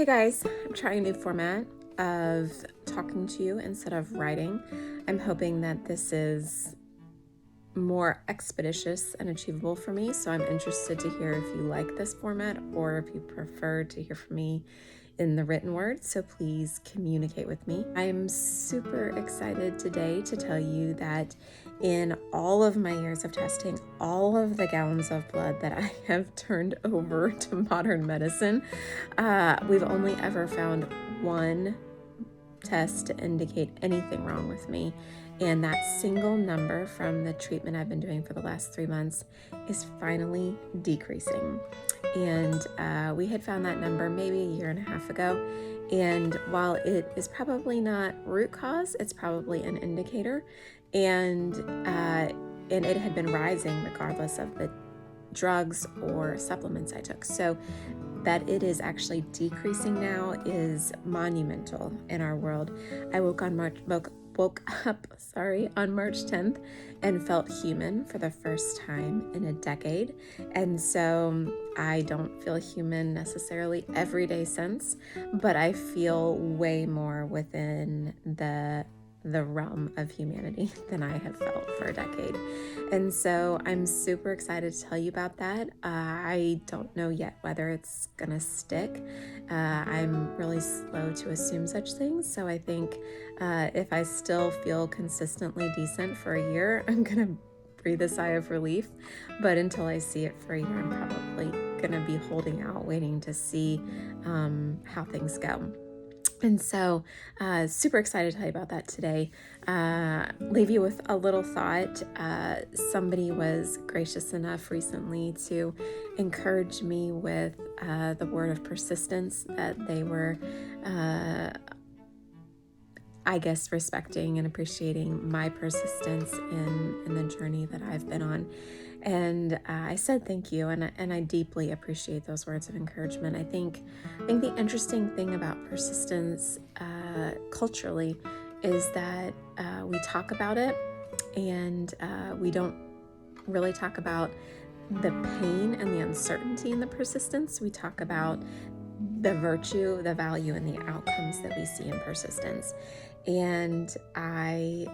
guys, I'm trying a new format of talking to you instead of writing. I'm hoping that this is more expeditious and achievable for me, so I'm interested to hear if you like this format or if you prefer to hear from me in the written word, so please communicate with me. I'm super excited today to tell you that in all of my years of testing, all of the gallons of blood that I have turned over to modern medicine, we've only ever found one test to indicate anything wrong with me. And that single number from the treatment I've been doing for the last 3 months is finally decreasing. And we had found that number maybe a year and a half ago. And while it is probably not root cause, it's probably an indicator. And it had been rising regardless of the drugs or supplements I took. So that it is actually decreasing now is monumental in our world. I woke up on March 10th and felt human for the first time in a decade. And so I don't feel human necessarily every day since, but I feel way more within the realm of humanity than I have felt for a decade. And so I'm super excited to tell you about that. I don't know yet whether it's gonna stick. I'm really slow to assume such things. So I think if I still feel consistently decent for a year, I'm gonna breathe a sigh of relief. But until I see it for a year, I'm probably gonna be holding out, waiting to see how things go. And so super excited to tell you about that today. Leave you with a little thought. Somebody was gracious enough recently to encourage me with the word of persistence, that they were, I guess, respecting and appreciating my persistence in the journey that I've been on. And I said thank you, and I deeply appreciate those words of encouragement. I think the interesting thing about persistence culturally is that we talk about it, and we don't really talk about the pain and the uncertainty in the persistence. We talk about the virtue, the value, and the outcomes that we see in persistence. And I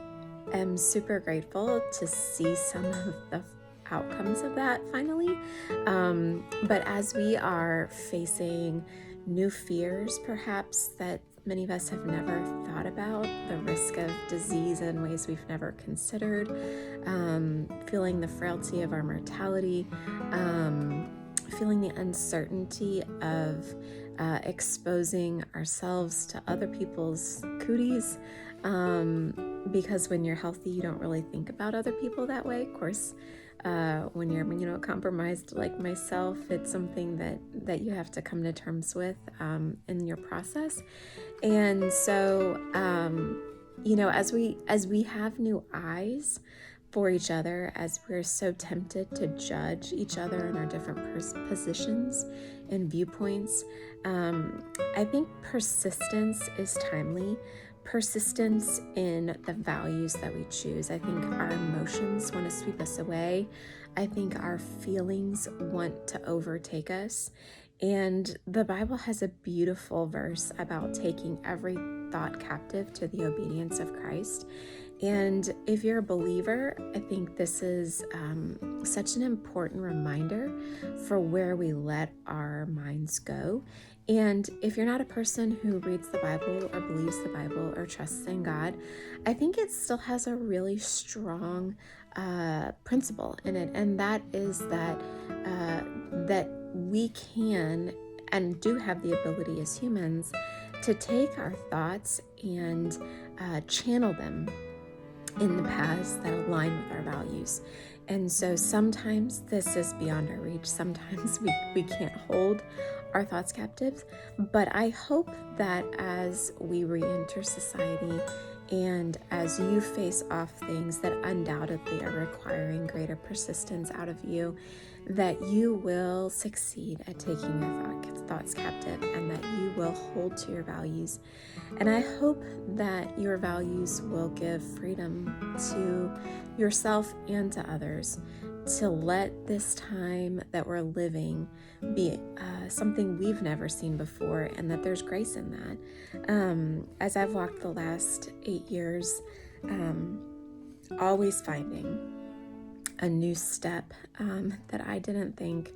am super grateful to see some of the outcomes of that finally. But as we are facing new fears, perhaps, that many of us have never thought about, the risk of disease in ways we've never considered, feeling the frailty of our mortality, feeling the uncertainty of exposing ourselves to other people's cooties, because when you're healthy, you don't really think about other people that way. Of course, when you're compromised like myself, it's something that you have to come to terms with in your process. And so as we have new eyes for each other, as we're so tempted to judge each other in our different positions and viewpoints, I think persistence is timely. Persistence in the values that we choose. I think our emotions want to sweep us away. I think our feelings want to overtake us. And the Bible has a beautiful verse about taking every thought captive to the obedience of Christ. And if you're a believer, I think this is such an important reminder for where we let our minds go. And if you're not a person who reads the Bible or believes the Bible or trusts in God, I think it still has a really strong principle in it. And that is that we can and do have the ability as humans to take our thoughts and channel them in the paths that align with our values. And so sometimes this is beyond our reach. Sometimes we can't hold our thoughts captive. But I hope that as we re-enter society and as you face off things that undoubtedly are requiring greater persistence out of you, that you will succeed at taking your thoughts captive, and that you will hold to your values. And I hope that your values will give freedom to yourself and to others to let this time that we're living be something we've never seen before, and that there's grace in that. As I've walked the last 8 years, always finding a new step that I didn't think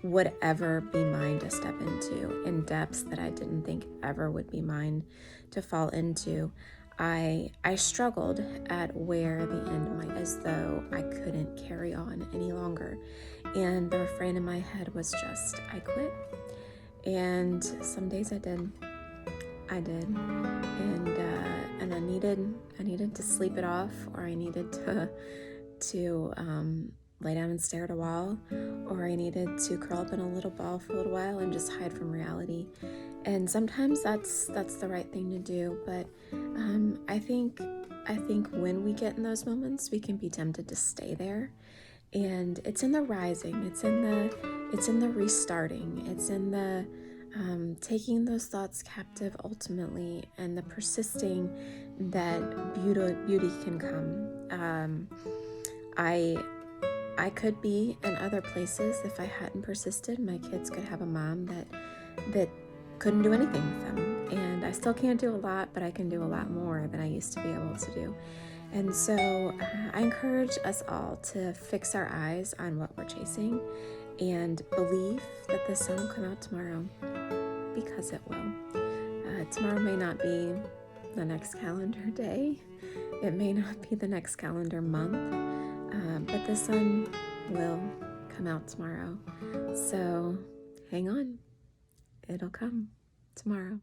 would ever be mine to step into, in depths that I didn't think ever would be mine to fall into. I struggled at where the end might, as though I couldn't carry on any longer. And the refrain in my head was just, I quit. And some days I did. And I needed to sleep it off, or I needed to lay down and stare at a wall, or I needed to curl up in a little ball for a little while and just hide from reality. And sometimes that's the right thing to do, but I think when we get in those moments, we can be tempted to stay there. And it's in the rising, it's in the restarting, it's in the taking those thoughts captive ultimately, and the persisting that beauty can come. I could be in other places if I hadn't persisted. My kids could have a mom that couldn't do anything with them, and I still can't do a lot, but I can do a lot more than I used to be able to do. And so I encourage us all to fix our eyes on what we're chasing and believe that the sun will come out tomorrow, because it will. Tomorrow may not be the next calendar day. It may not be the next calendar month, but the sun will come out tomorrow. So hang on. It'll come tomorrow.